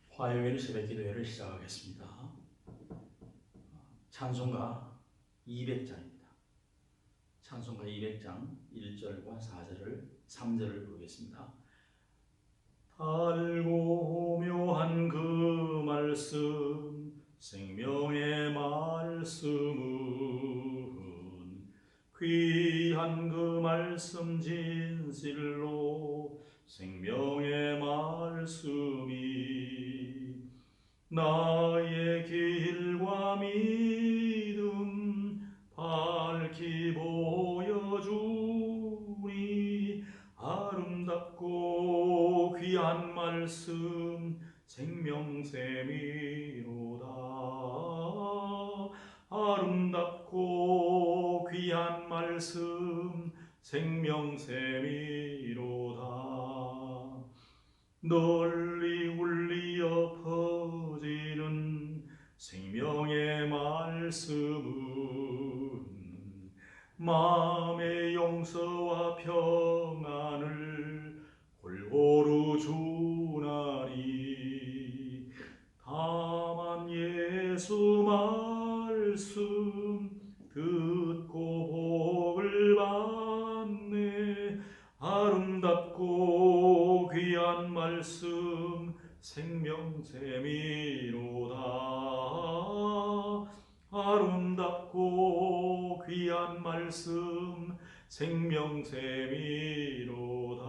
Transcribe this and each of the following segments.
화요일 새벽 기도회를 시작하겠습니다. 찬송가 200장입니다. 찬송가 200장 1절과 4절을 3절을 부르겠습니다. 달고 묘한 그 말씀 생명의 말씀은 귀한 그 말씀 진실로 생명의 말씀이 나의 길과 믿음 밝히 보여주니 아름답고 귀한 말씀 생명샘이로다. 아름답고 귀한 말씀 생명샘이로다. 널리 울리어 퍼지는 생명의 말씀은 마음의 용서와 평안을 골고루 주나니 다만 예수 말씀 듣고 복을 받네. 아름답고 귀한 말씀 생명샘이로다. 아름답고 귀한 말씀 생명샘이로다.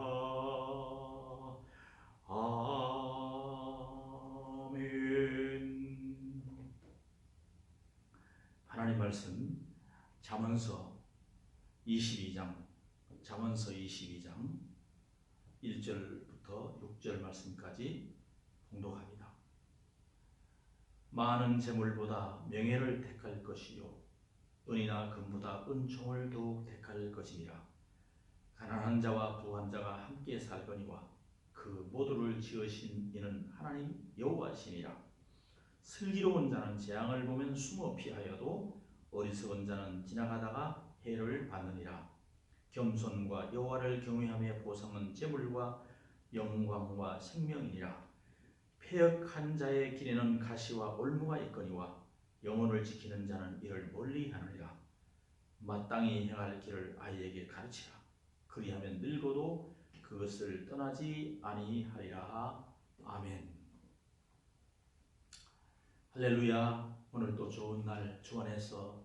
아멘. 하나님 말씀 잠언서 22장 1절부터 6절 말씀까지 봉독합니다. 많은 재물보다 명예를 택할 것이요 은이나 금보다 은총을 더욱 택할 것이니라. 가난한 자와 부한 자가 함께 살거니와 그 모두를 지으신 이는 하나님 여호와시니라. 슬기로운 자는 재앙을 보면 숨어 피하여도 어리석은 자는 지나가다가 해를 받느니라. 겸손과 여호와를 경외함의 보상은 재물과 영광과 생명이니라. 패역한 자의 길에는 가시와 올무가 있거니와 영혼을 지키는 자는 이를 멀리하느니라. 마땅히 행할 길을 아이에게 가르치라. 그리하면 늙어도 그것을 떠나지 아니하리라. 아멘. 할렐루야. 오늘 또 좋은 날 주 안에서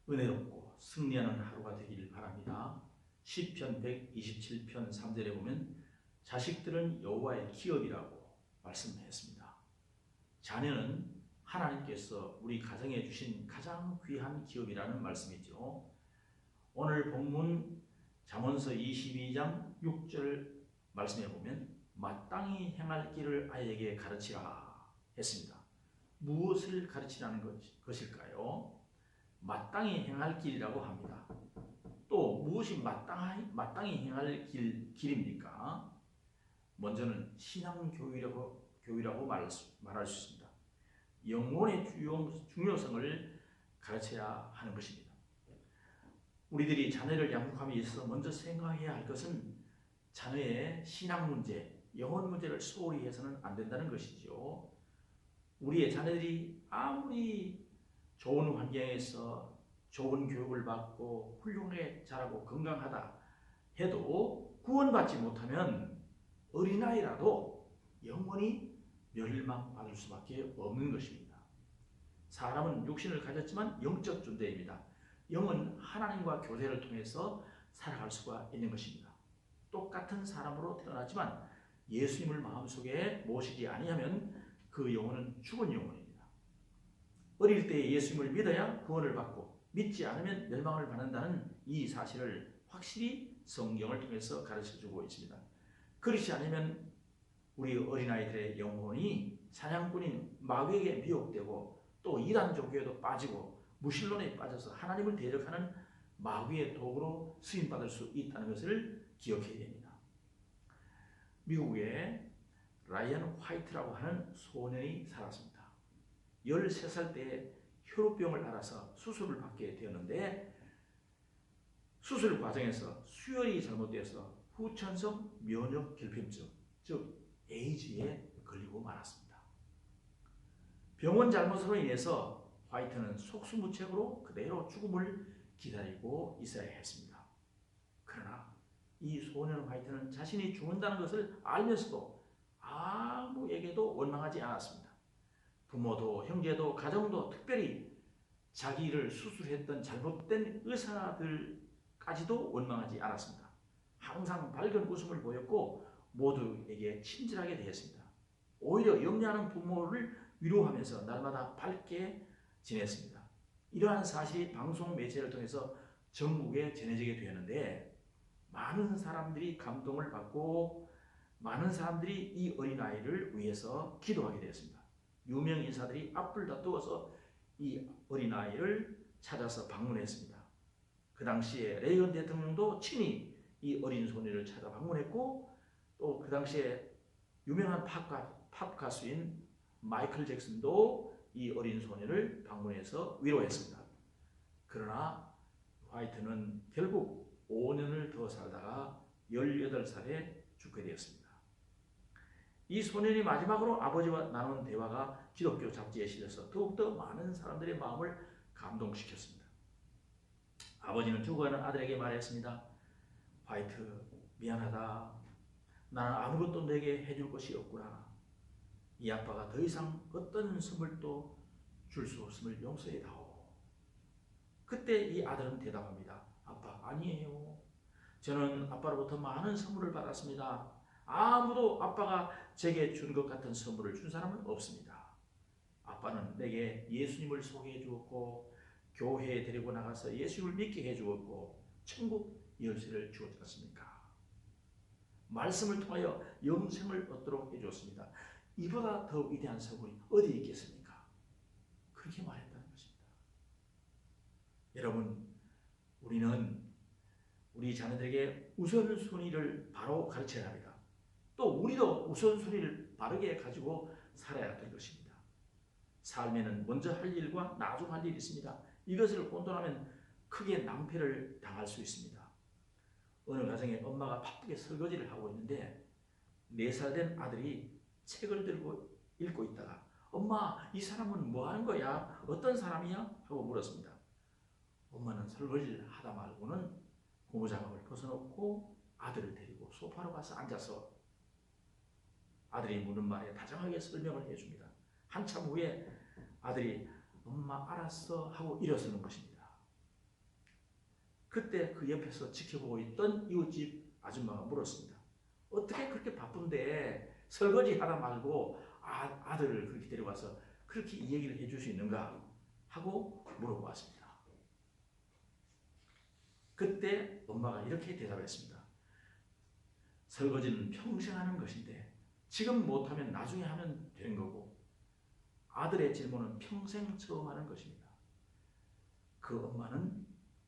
은혜롭고 승리하는 하루가 되길 바랍니다. 시편 127편 3절에 보면 자식들은 여호와의 기업이라고 말씀했습니다. 자녀는 하나님께서 우리 가정에 주신 가장 귀한 기업이라는 말씀이죠. 오늘 본문 잠언서 22장 6절 말씀에 보면 마땅히 행할 길을 아이에게 가르치라 했습니다. 무엇을 가르치라는 것일까요? 마땅히 행할 길이라고 합니다. 또 무엇이 마땅히 행할 길입니까? 먼저는 신앙교육이라고 말할 수 있습니다. 영혼의 중요성을 가르쳐야 하는 것입니다. 우리들이 자녀를 양육함에 있어서 먼저 생각해야 할 것은 자녀의 신앙 문제, 영혼 문제를 소홀히 해서는 안 된다는 것이죠. 우리의 자녀들이 아무리 좋은 환경에서 좋은 교육을 받고 훌륭하게 자라고 건강하다 해도 구원받지 못하면 어린아이라도 영원히 멸망받을 수밖에 없는 것입니다. 사람은 육신을 가졌지만 영적 존재입니다. 영은 하나님과 교제를 통해서 살아갈 수가 있는 것입니다. 똑같은 사람으로 태어났지만 예수님을 마음속에 모시지 아니하면 그 영혼은 죽은 영혼입니다. 어릴 때 예수님을 믿어야 구원을 받고 믿지 않으면 멸망을 받는다는 이 사실을 확실히 성경을 통해서 가르쳐주고 있습니다. 그렇지 않으면 우리 어린아이들의 영혼이 사냥꾼인 마귀에게 미혹되고 또 이단 종교에도 빠지고 무신론에 빠져서 하나님을 대적하는 마귀의 도구로 쓰임받을 수 있다는 것을 기억해야 됩니다. 미국에 라이언 화이트라고 하는 소년이 살았습니다. 13살 때에 혈우병을 앓아서 수술을 받게 되었는데 수술 과정에서 수혈이 잘못되어서 후천성 면역 결핍증, 즉 에이즈에 걸리고 말았습니다. 병원 잘못으로 인해서 화이트는 속수무책으로 그대로 죽음을 기다리고 있어야 했습니다. 그러나 이 소년 화이트는 자신이 죽는다는 것을 알면서도 아무에게도 원망하지 않았습니다. 부모도 형제도 가정도 특별히 자기를 수술했던 잘못된 의사들까지도 원망하지 않았습니다. 항상 밝은 웃음을 보였고 모두에게 친절하게 대했습니다. 오히려 염려하는 부모를 위로하면서 날마다 밝게 지냈습니다. 이러한 사실이 방송 매체를 통해서 전국에 전해지게 되었는데 많은 사람들이 감동을 받고 많은 사람들이 이 어린아이를 위해서 기도하게 되었습니다. 유명 인사들이 앞을 다투어서 이 어린아이를 찾아서 방문했습니다. 그 당시에 레이건 대통령도 친히 이 어린 소녀를 찾아 방문했고 또 그 당시에 유명한 팝 가수인 마이클 잭슨도 이 어린 소녀를 방문해서 위로했습니다. 그러나 화이트는 결국 5년을 더 살다가 18살에 죽게 되었습니다. 이 소년이 마지막으로 아버지와 나눈 대화가 기독교 잡지에 실려서 더욱더 많은 사람들의 마음을 감동시켰습니다. 아버지는 죽어가는 아들에게 말했습니다. 화이트, 미안하다. 나는 아무것도 내게 해줄 것이 없구나. 이 아빠가 더 이상 어떤 선물도 줄 수 없음을 용서해다오. 그때 이 아들은 대답합니다. 아빠, 아니에요. 저는 아빠로부터 많은 선물을 받았습니다. 아무도 아빠가 제게 준 것 같은 선물을 준 사람은 없습니다. 아빠는 내게 예수님을 소개해 주었고 교회에 데리고 나가서 예수님을 믿게 해 주었고 천국 열쇠를 주었지 않습니까? 말씀을 통하여 영생을 얻도록 해 주었습니다. 이보다 더 위대한 선물이 어디 있겠습니까? 그렇게 말했다는 것입니다. 여러분, 우리는 우리 자녀들에게 우선순위를 바로 가르쳐야 합니다. 또 우리도 우선순위를 바르게 가지고 살아야 될 것입니다. 삶에는 먼저 할 일과 나중 할 일이 있습니다. 이것을 혼돈하면 크게 낭패를 당할 수 있습니다. 어느 가정에 엄마가 바쁘게 설거지를 하고 있는데 4살 된 아들이 책을 들고 읽고 있다가 엄마, 이 사람은 뭐 하는 거야? 어떤 사람이야? 하고 물었습니다. 엄마는 설거지를 하다 말고는 고무장갑을 벗어놓고 아들을 데리고 소파로 가서 앉아서 아들이 묻는 말에 다정하게 설명을 해줍니다. 한참 후에 아들이 엄마 알았어 하고 일어서는 것입니다. 그때 그 옆에서 지켜보고 있던 이웃집 아줌마가 물었습니다. 어떻게 그렇게 바쁜데 설거지 하다 말고 아들을 그렇게 데려와서 그렇게 이 얘기를 해줄 수 있는가 하고 물어보았습니다. 그때 엄마가 이렇게 대답했습니다. 설거지는 평생 하는 것인데 지금 못하면 나중에 하면 되는 거고 아들의 질문은 평생 처음 하는 것입니다. 그 엄마는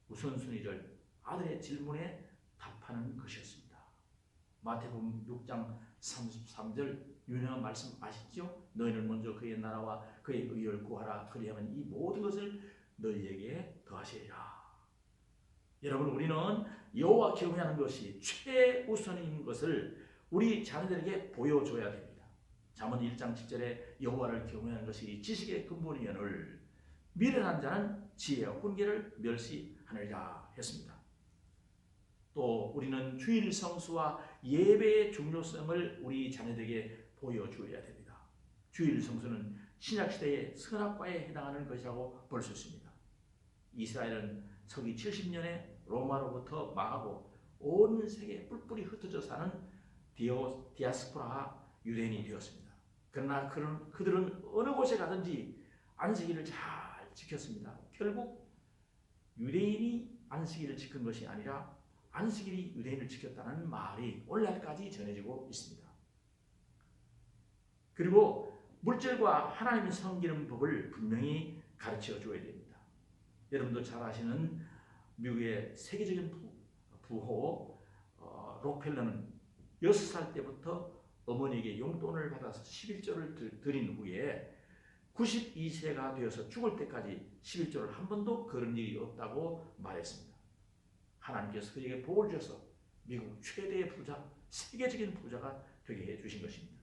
우선순위를 아들의 질문에 답하는 것이었습니다. 마태복음 6장 33절 유명한 말씀 아시죠? 너희는 먼저 그의 나라와 그의 의를 구하라. 그리하면 이 모든 것을 너희에게 더하시리라. 여러분, 우리는 여호와 경외하는 것이 최우선인 것을 우리 자녀들에게 보여줘야 됩니다. 잠언 1장 7절에 여호와를 경외하는 것이 지식의 근본이거늘 미련한 자는 지혜와 훈계를 멸시하느니라 했습니다. 또 우리는 주일 성수와 예배의 중요성을 우리 자녀들에게 보여주어야 됩니다. 주일 성수는 신약시대의 선악과에 해당하는 것이라고 볼 수 있습니다. 이스라엘은 서기 70년에 로마로부터 망하고 온 세계에 뿔뿔이 흩어져 사는 디아스포라 유대인이 되었습니다. 그러나 그들은 어느 곳에 가든지 안식일을 잘 지켰습니다. 결국 유대인이 안식일을 지킨 것이 아니라 안식일이 유대인을 지켰다는 말이 오늘날까지 전해지고 있습니다. 그리고 물질과 하나님을 섬기는 법을 분명히 가르쳐 줘야 됩니다. 여러분도 잘 아시는 미국의 세계적인 부호 록펠러는 6살 때부터 어머니에게 용돈을 받아서 11조를 드린 후에 92세가 되어서 죽을 때까지 11조를 한 번도 걸은 일이 없다고 말했습니다. 하나님께서 그에게 복을 주셔서 미국 최대의 부자, 세계적인 부자가 되게 해주신 것입니다.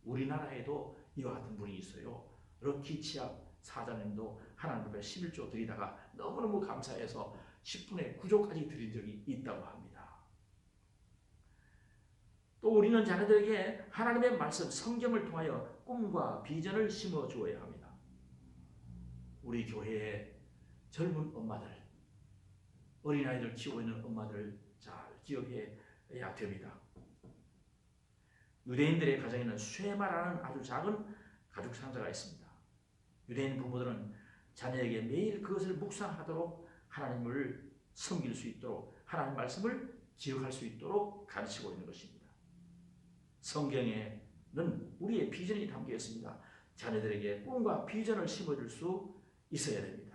우리나라에도 이와 같은 분이 있어요. 럭키 치약 사장님도 하나님 앞에 11조 드리다가 너무너무 감사해서 10분의 9조까지 드린 적이 있다고 합니다. 또 우리는 자녀들에게 하나님의 말씀, 성경을 통하여 꿈과 비전을 심어 주어야 합니다. 우리 교회의 젊은 엄마들, 어린아이들 키우고 있는 엄마들을 잘 기억해야 됩니다. 유대인들의 가정에는 쉐마라는 아주 작은 가족 상자가 있습니다. 유대인 부모들은 자녀에게 매일 그것을 묵상하도록 하나님을 섬길 수 있도록 하나님 말씀을 기억할 수 있도록 가르치고 있는 것입니다. 성경에는 우리의 비전이 담겨 있습니다. 자녀들에게 꿈과 비전을 심어줄 수 있어야 됩니다.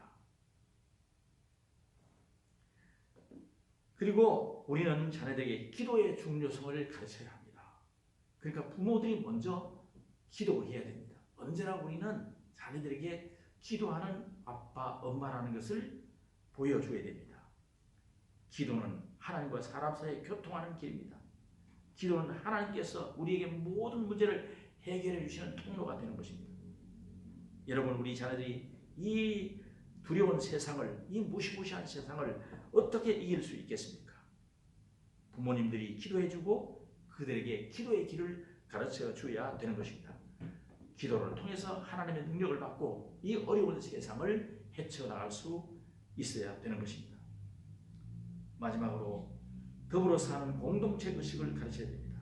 그리고 우리는 자녀들에게 기도의 중요성을 가르쳐야 합니다. 그러니까 부모들이 먼저 기도해야 됩니다. 언제나 우리는 자녀들에게 기도하는 아빠, 엄마라는 것을 보여줘야 됩니다. 기도는 하나님과 사람 사이에 교통하는 길입니다. 기도는 하나님께서 우리에게 모든 문제를 해결해 주시는 통로가 되는 것입니다. 여러분, 우리 자녀들이 이 두려운 세상을, 이 무시무시한 세상을 어떻게 이길 수 있겠습니까? 부모님들이 기도해주고 그들에게 기도의 길을 가르쳐 줘야 되는 것입니다. 기도를 통해서 하나님의 능력을 받고 이 어려운 세상을 헤쳐나갈 수 있어야 되는 것입니다. 마지막으로 더불어 사는 공동체 의식을 가르쳐야 됩니다.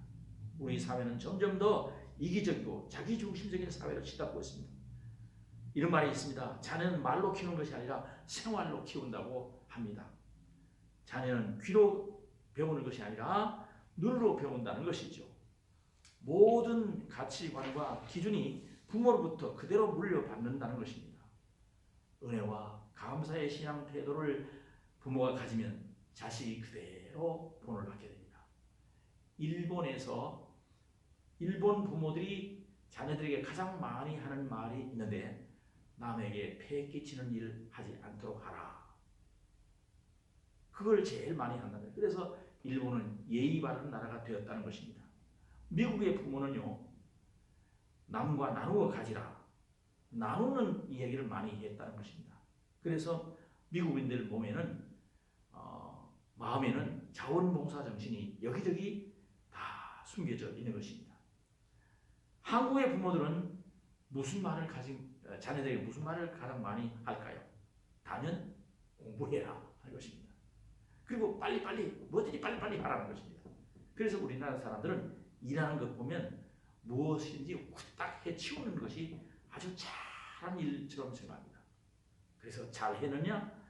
우리 사회는 점점 더 이기적이고 자기중심적인 사회로 치닫고 있습니다. 이런 말이 있습니다. 자녀는 말로 키우는 것이 아니라 생활로 키운다고 합니다. 자녀는 귀로 배우는 것이 아니라 눈으로 배운다는 것이죠. 모든 가치관과 기준이 부모로부터 그대로 물려받는다는 것입니다. 은혜와 감사의 신앙 태도를 부모가 가지면 자식이 그대로 본을 받게 됩니다. 일본에서 일본 부모들이 자녀들에게 가장 많이 하는 말이 있는데, 남에게 폐 끼치는 일 하지 않도록 하라. 그걸 제일 많이 한다는 거예요. 그래서 일본은 예의 바른 나라가 되었다는 것입니다. 미국의 부모는요, 남과 나누어 가지라, 나누는 이야기를 많이 했다는 것입니다. 그래서 미국인들 몸에는 마음에는 자원봉사 정신이 여기저기 다 숨겨져 있는 것입니다. 한국의 부모들은 무슨 말을 자녀들에게 무슨 말을 가장 많이 할까요? 단연 공부해라 하는 것입니다. 그리고 뭐든지 빨리빨리 하라는 것입니다. 그래서 우리나라 사람들은 일하는 것 보면 무엇인지 후딱 해치우는 것이 아주 잘한 일처럼 생각합니다. 그래서 잘 했느냐,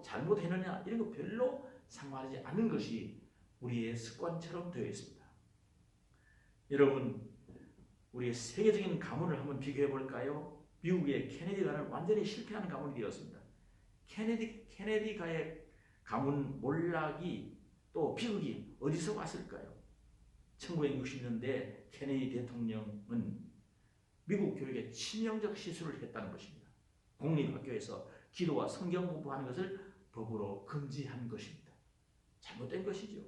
잘못했느냐 이런 거 별로 상관하지 않는 것이 우리의 습관처럼 되어 있습니다. 여러분, 우리의 세계적인 가문을 한번 비교해 볼까요? 미국의 케네디가는 완전히 실패하는 가문이 되었습니다. 케네디가의 가문 몰락이 또 비극이 어디서 왔을까요? 1960년대 케네디 대통령은 미국 교육에 치명적 실수를 했다는 것입니다. 공립학교에서 기도와 성경 공부하는 것을 법으로 금지한 것입니다. 잘못된 것이죠.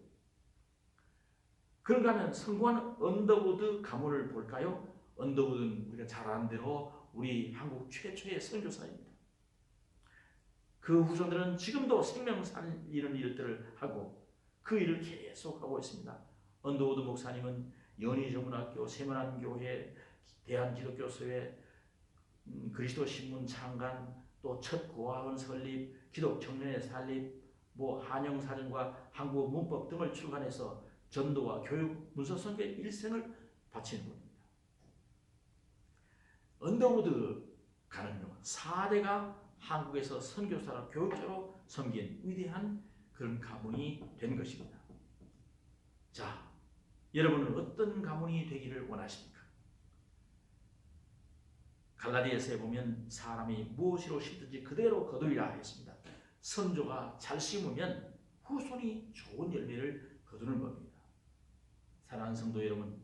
그런가 하면 성공한 언더우드 가문을 볼까요? 언더우드는 우리가 잘 아는 대로 우리 한국 최초의 선교사입니다. 그 후손들은 지금도 생명 살리는 일들을 하고 그 일을 계속하고 있습니다. 언더우드 목사님은 연희전문학교, 세문안교회, 대한기독교서회, 그리스도 신문 창간, 또 첫 고아원 설립, 기독청년회 설립, 한영사전과 한국 문법 등을 출간해서 전도와 교육, 문서 선교에 일생을 바치는 분입니다. 언더우드 가는요, 4대가 한국에서 선교사로 교육자로 섬긴 위대한 그런 가문이 된 것입니다. 자, 여러분은 어떤 가문이 되기를 원하십니까? 갈라디아서에 보면 사람이 무엇으로 심든지 그대로 거두리라 했습니다. 선조가 잘 심으면 후손이 좋은 열매를 거두는 겁니다. 사랑하는 성도 여러분,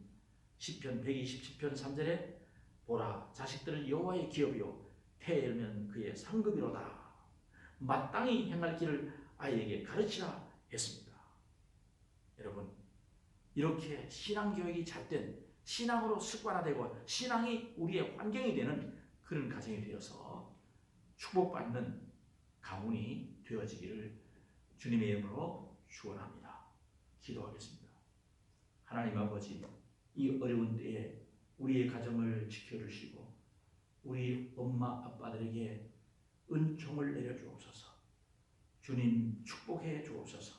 시편 127편 3절에 보라, 자식들을 여호와의 기업이요 태에 열면 그의 상급이로다. 마땅히 행할 길을 아이에게 가르치라. 했습니다. 여러분, 이렇게 신앙교육이 잘된 신앙으로 습관화되고 신앙이 우리의 환경이 되는 그런 가정이 되어서 축복받는 가문이 되어지기를 주님의 이름으로 축원합니다. 기도하겠습니다. 하나님 아버지, 이 어려운 때에 우리의 가정을 지켜주시고 우리 엄마 아빠들에게 은총을 내려주옵소서. 주님 축복해 주옵소서.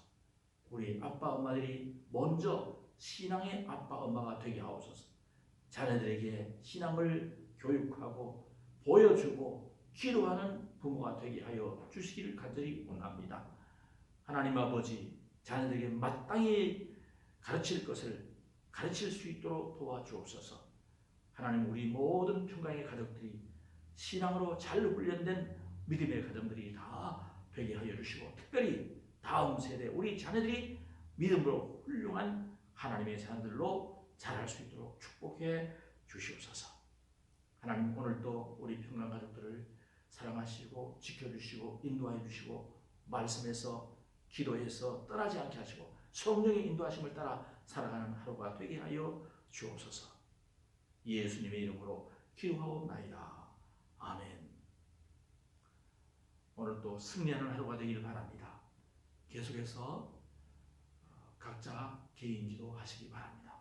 우리 아빠 엄마들이 먼저 신앙의 아빠 엄마가 되게 하옵소서. 자녀들에게 신앙을 교육하고 보여주고 기도하는 부모가 되게 하여 주시기를 간절히 원합니다. 하나님 아버지, 자녀들에게 마땅히 가르칠 것을 가르칠 수 있도록 도와주옵소서. 하나님, 우리 모든 평강의 가족들이 신앙으로 잘 훈련된 믿음의 가정들이 다 되게 하여 주시고, 특별히 다음 세대 우리 자녀들이 믿음으로 훌륭한 하나님의 자녀들로 자랄 수 있도록 축복해 주시옵소서. 하나님, 오늘도 우리 평강 가족들을 사랑하시고 지켜주시고 인도하여 주시고 말씀에서 기도해서 떠나지 않게 하시고 성령의 인도하심을 따라 살아가는 하루가 되게 하여 주옵소서. 예수님의 이름으로 기도하옵나이다. 아멘. 오늘도 승리하는 하루가 되기를 바랍니다. 계속해서 각자 개인 기도 하시기 바랍니다.